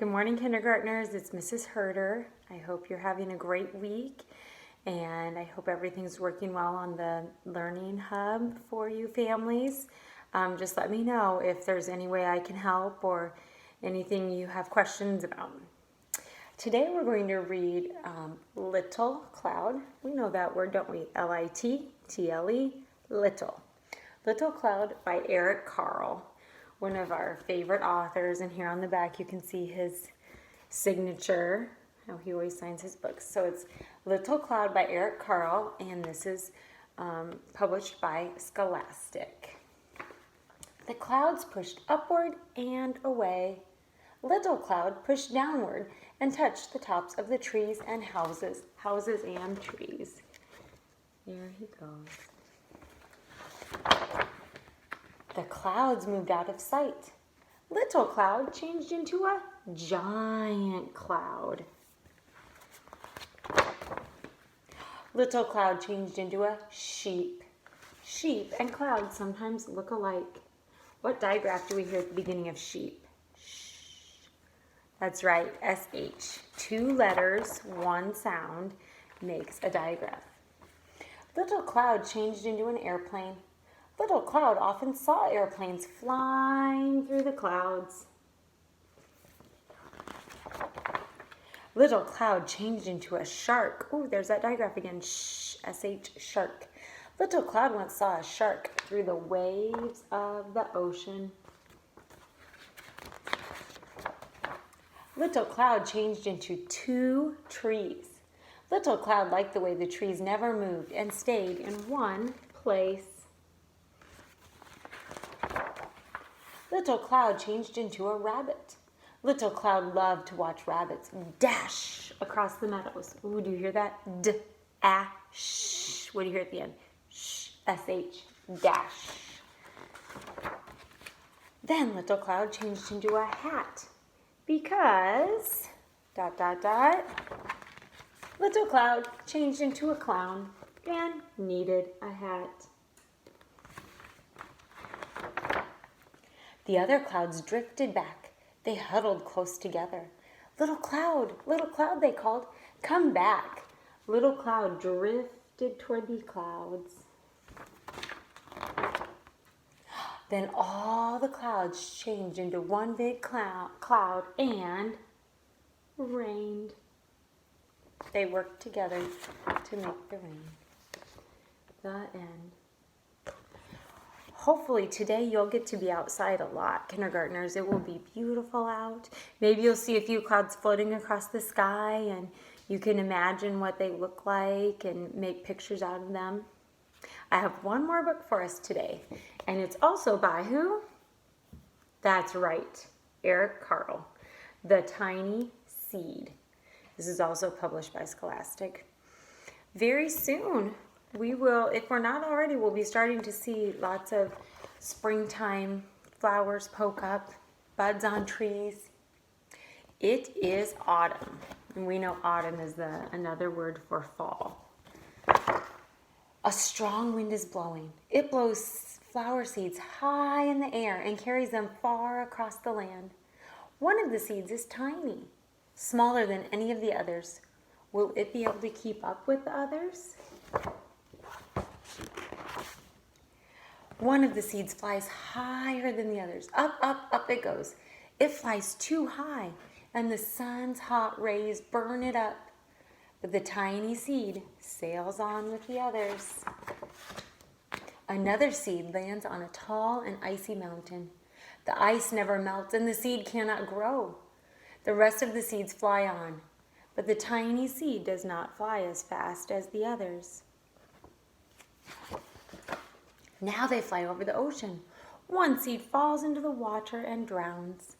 Good morning, kindergartners. It's Mrs. Herder. I hope you're having a great week, and I hope everything's working well on the Learning Hub for you families. Just let me know if there's any way I can help or anything you have questions about. Today we're going to read Little Cloud. We know that word, don't we? L-I-T-T-L-E, Little. Little Cloud by Eric Carle, one of our favorite authors, and here on the back you can see his signature, how he always signs his books. So it's Little Cloud by Eric Carle, and this is published by Scholastic. The clouds pushed upward and away. Little Cloud pushed downward and touched the tops of the trees and houses and trees. Here he goes. The clouds moved out of sight. Little Cloud changed into a giant cloud. Little Cloud changed into a sheep. Sheep and clouds sometimes look alike. What digraph do we hear at the beginning of sheep? Shh. That's right, S-H. 2 letters, 1 sound makes a digraph. Little Cloud changed into an airplane. Little Cloud often saw airplanes flying through the clouds. Little Cloud changed into a shark. Ooh, there's that digraph again. Shh, S-H, shark. Little Cloud once saw a shark through the waves of the ocean. Little Cloud changed into 2 trees. Little Cloud liked the way the trees never moved and stayed in one place. Little Cloud changed into a rabbit. Little Cloud loved to watch rabbits dash across the meadows. Ooh, do you hear that? D-a-sh. What do you hear at the end? Sh, S-H, dash. Then Little Cloud changed into a hat because, ... Little Cloud changed into a clown and needed a hat. The other clouds drifted back. They huddled close together. Little Cloud, they called, come back. Little Cloud drifted toward the clouds. Then all the clouds changed into one big cloud and rained. They worked together to make the rain. The end. Hopefully today you'll get to be outside a lot, kindergartners. It will be beautiful out. Maybe you'll see a few clouds floating across the sky and you can imagine what they look like and make pictures out of them. I have one more book for us today, and it's also by who? That's right, Eric Carle, The Tiny Seed. This is also published by Scholastic. Very soon, we will, if we're not already, we'll be starting to see lots of springtime flowers poke up, buds on trees. It is autumn, and we know autumn is another word for fall. A strong wind is blowing. It blows flower seeds high in the air and carries them far across the land. One of the seeds is tiny, smaller than any of the others. Will it be able to keep up with the others? One of the seeds flies higher than the others. Up, up, up it goes. It flies too high, and the sun's hot rays burn it up. But the tiny seed sails on with the others. Another seed lands on a tall and icy mountain. The ice never melts, and the seed cannot grow. The rest of the seeds fly on, but the tiny seed does not fly as fast as the others. Now they fly over the ocean. One seed falls into the water and drowns.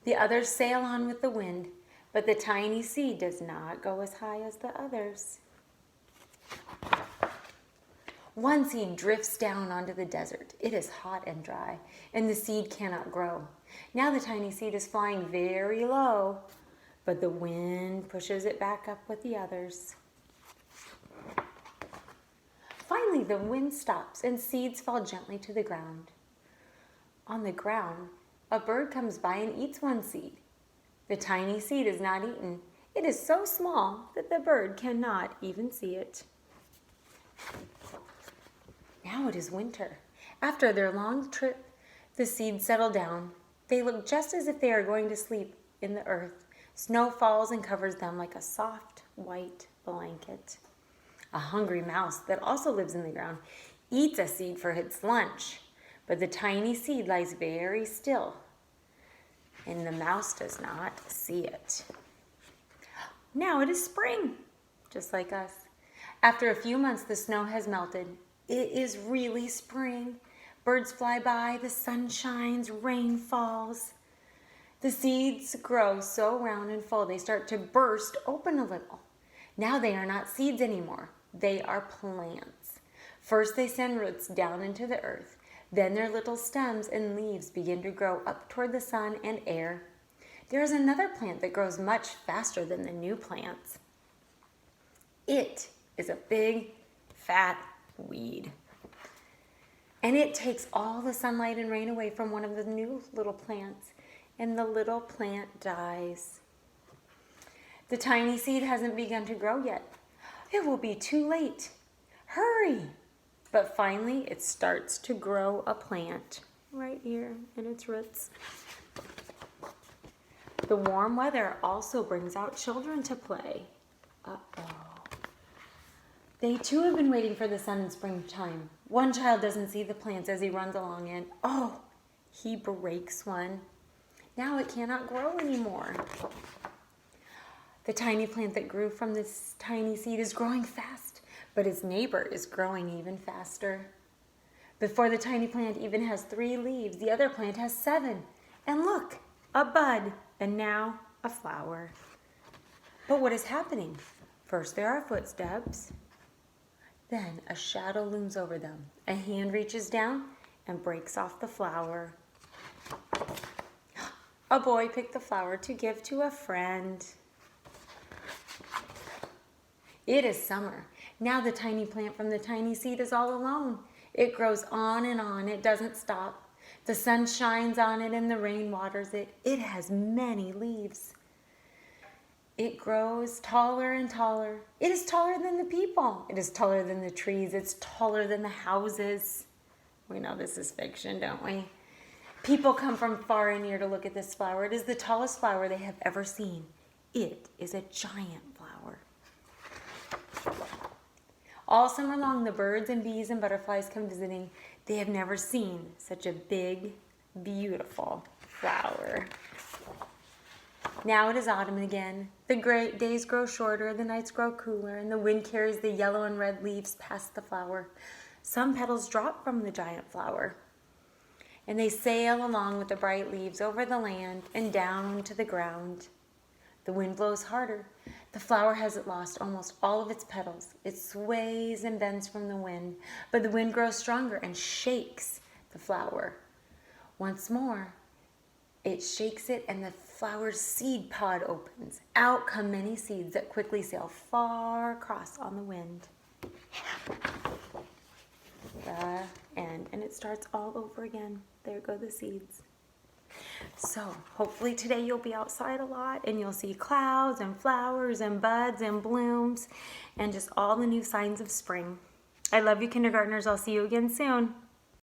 The others sail on with the wind, but the tiny seed does not go as high as the others. One seed drifts down onto the desert. It is hot and dry, and the seed cannot grow. Now the tiny seed is flying very low, but the wind pushes it back up with the others. Finally, the wind stops and seeds fall gently to the ground. On the ground, a bird comes by and eats one seed. The tiny seed is not eaten. It is so small that the bird cannot even see it. Now it is winter. After their long trip, the seeds settle down. They look just as if they are going to sleep in the earth. Snow falls and covers them like a soft, white blanket. A hungry mouse that also lives in the ground eats a seed for its lunch, but the tiny seed lies very still, and the mouse does not see it. Now it is spring, just like us. After a few months, the snow has melted. It is really spring. Birds fly by, the sun shines, rain falls. The seeds grow so round and full, they start to burst open a little. Now they are not seeds anymore. They are plants. First, they send roots down into the earth. Then their little stems and leaves begin to grow up toward the sun and air. There is another plant that grows much faster than the new plants. It is a big, fat weed. And it takes all the sunlight and rain away from one of the new little plants, and the little plant dies. The tiny seed hasn't begun to grow yet. It will be too late. Hurry! But finally, it starts to grow a plant right here in its roots. The warm weather also brings out children to play. Uh-oh. They too have been waiting for the sun in springtime. One child doesn't see the plants as he runs along and, he breaks one. Now it cannot grow anymore. The tiny plant that grew from this tiny seed is growing fast, but its neighbor is growing even faster. Before the tiny plant even has 3 leaves, the other plant has 7. And look, a bud, and now a flower. But what is happening? First there are footsteps. Then a shadow looms over them. A hand reaches down and breaks off the flower. A boy picked the flower to give to a friend. It is summer. Now the tiny plant from the tiny seed is all alone. It grows on and on. It doesn't stop. The sun shines on it and the rain waters it. It has many leaves. It grows taller and taller. It is taller than the people. It is taller than the trees. It's taller than the houses. We know this is fiction, don't we? People come from far and near to look at this flower. It is the tallest flower they have ever seen. It is a giant flower. All summer long, the birds and bees and butterflies come visiting. They have never seen such a big, beautiful flower. Now it is autumn again. The great days grow shorter, the nights grow cooler, and the wind carries the yellow and red leaves past the flower. Some petals drop from the giant flower, and they sail along with the bright leaves over the land and down to the ground. The wind blows harder. The flower has lost almost all of its petals. It sways and bends from the wind, but the wind grows stronger and shakes the flower. Once more, it shakes it and the flower's seed pod opens. Out come many seeds that quickly sail far across on the wind. The end. And it starts all over again. There go the seeds. So hopefully today you'll be outside a lot and you'll see clouds and flowers and buds and blooms and just all the new signs of spring. I love you, kindergartners. I'll see you again soon.